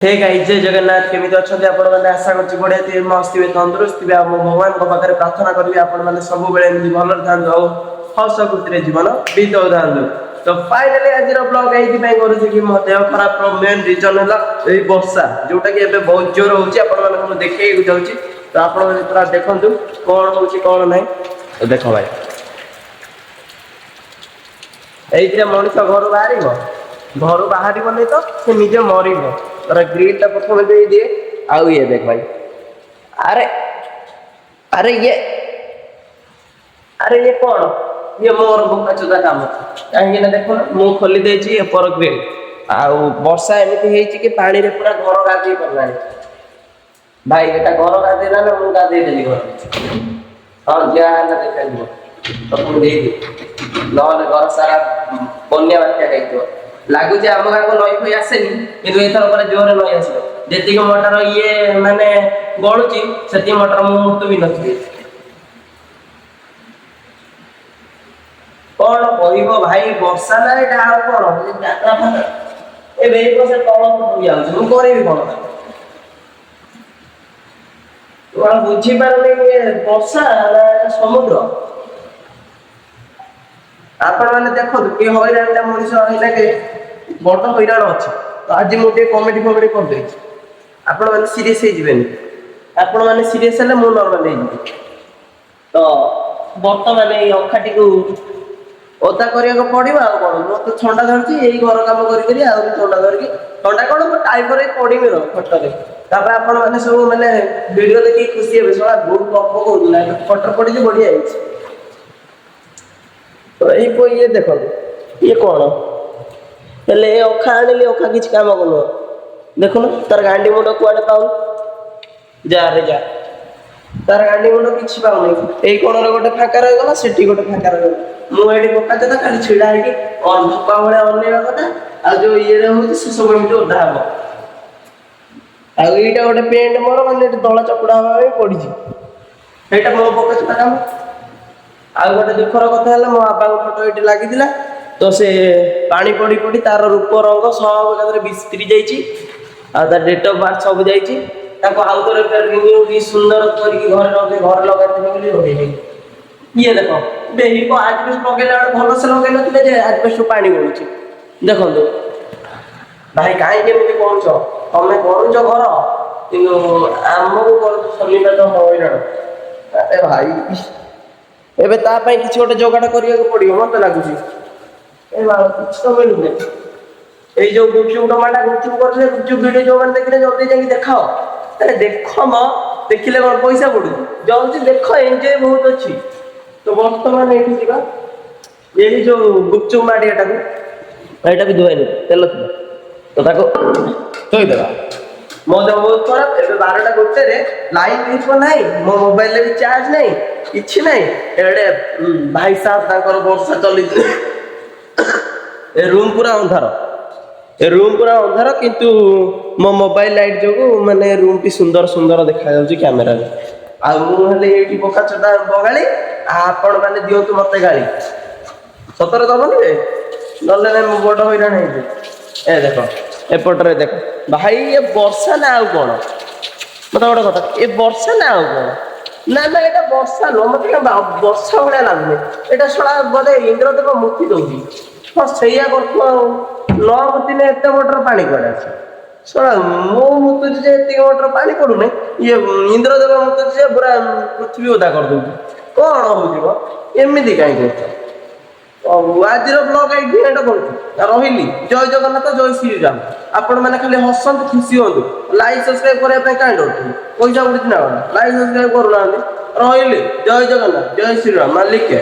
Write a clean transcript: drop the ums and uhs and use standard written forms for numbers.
hey guys जय जगन्नाथ केमिति अछंती आपण माने आशा करछि बढिया थे मस्त थे तंदुरुस्त थे आ भगवान को पाखरे प्रार्थना करबी आपण माने सब बेले एमि भलो थांदो हस खुशी जीवन बीतो थांदो तो फाइनली आज रो ब्लॉग एथि पय करू कि मो देह खराब रो मेन रीजन हला एई वर्षा जोटा कि एबे बहुत जोर होउछि आपण माने को देखै जाउछि तो आपण माने पूरा देखंतु कोन होउछि कोन नै देखो भाई एइते मनुष्य घर बाहरिबो घर बाहरिबो नै तो से निजे मरिबो तोरा ग्रिल टा प्रथम दे दिए आउ ये देख भाई अरे अरे ये कौन ये मोर बोका चोदा काम कहीं ना देखो ना मु खोली देछि ए पर ग्रिल आउ वर्षा एमिति हेछि कि पानी रे पूरा घर गादी परलानी भाई एटा घर गादेला ना मु गादे देली घर हां जा ना देखलिबो तो मु दे दे नहले घर सारा बन्या बात्या हेइतो लागुचे आम गाँ को नई फई आसेनी किंतु एथर पर जोरे नई आसो जेति मोटर ये माने गळुची सेति मोटर मु मुतु भी नथि कोन कहिबो भाई वर्षा ना एटा आ कोन यात्रा फट ए बेई को से तळ पटु जाउछ मु करिबि कोन तो बुझी पारले ये वर्षा ना समुद्र आपण माने देखो कि होइरानटा मनुष्य होइला के बड़ हैरान अच्छे तो आज मुझे कमेडी फमेडी कर दे आपण मैंने सीरीयस हो जीवन आपण मैंने सीरीयस हेले मु नॉर्मल हो तो बर्तमान ये अखाटी को ओदा करिया पड़िबा आ कोन मो तो ठंडा धरछि एई घर काम करी करी आ ठंडा धरकी ठंडा कोन मो टाइफर पड़िबे रो फोटो रे तापर आपण माने सब माने वीडियो देखि खुशी हेबे सला बहुत गप कहउला फोटो पड़ी जे बढ़िया आइछ तो एई को ये देखो ये कोन हेले अखा आनिले अखा किछ काम कलो देखो ना तार गांडी मुंड कुआडे पाउ जा रे जा तार गांडी मुंड किछ पाउ नै एई कोन रे गोटे फाका रह गला सेठी गोटे फाका रह गला मु एडी पक्का जता खाली छिडा हेकी और धपा भले अनेवा कथा आ जो ये रे होती से सब एमटी ओदा हबो आ एटा गोटे पेंट मोर माने दळा चपडा हवा पड़ी छी एटा मो पक्का जता काम आ गोटे दुखर कथा हला मो बाबा को फोटो एटी लागि दिला तो से पानी पड़ी पड़ी तार रूप रंग सब एकादरे बिस्त्री जाइछि आ ता डेट ऑफ बर्थ सब जाइछि ताको आउटर पे रिन्यू भी सुंदर करके घर लगाते बोली होई ये देखो देही को आज भी लगेला भलो से लगे नथिले जे आज पे पानी पड़ुछि देखो तो भाई काहे के मते कोनछो तमे करूछो घर किनु हमको कर सलीना तो होइना अरे भाई एबे ता पई किछ गोटे जोगाड़ करिया को पड़ियो मते लागुछि ए बाबा कुछ तो मिलुने ए जो गुपचुप टमाटा गुपचुप करले गुपचुप वीडियो जो मन देखले जल्दी जाके देखाओ अरे देखो म देखिले कोन पैसा पडु जल्दी देखो एन्जॉय बहुत अछि तो वर्तमान एठी जिबा एही जो गुपचुप माडियाटा को एटा भी दुआइले तेल तो ताको तोई देबा मो दे बहुत खराब एबे 12टा गोटे रे लाइन दिसबो नाही मो मोबाइल ले भी चार्ज नाही किछि नाही एडे भाई साहब ताकर वर्षा चली ए रूम पूरा अंधार किंतु मो मोबाइल लाइट जो माने रूम टी सुंदर सुंदर देखा जाउची कैमरा रे आ मु हले एठी बोका चटा बगाली आपण माने दियंतु मते गाली सतर दबनी रे नले ने मु बड होइरान हे ए देखो ए पटरे देखो भाई ये वर्षा ना आउ कोन मत बड कथा ए वर्षा ना आउ कोन ना ना एटा वर्षा नो मते वर्षा भले लागले एटा सळा बडे इंद्रदेव मुक्ति दउची हाँ सैया करथो न मुतिने एते मोटर पानी कोडा আছে सळा मो मुतु जे एते मोटर पानी पडु नै ये इंद्रदेव मुतु जे पूरा पृथ्वी ओदा कर दउ कोन होजिबो एमिति काई करथो आज रो ब्लॉग आई एंड करथो रहिली जय जगन्नाथ जय श्री राम आपण माने खाली हसंत खुशी होंदु लाइक सब्सक्राइब करे पे काई डरथो पैसा उडी ना लाइक सब्सक्राइब करू ना रहिली जय जगन्नाथ जय श्री राम मालिक के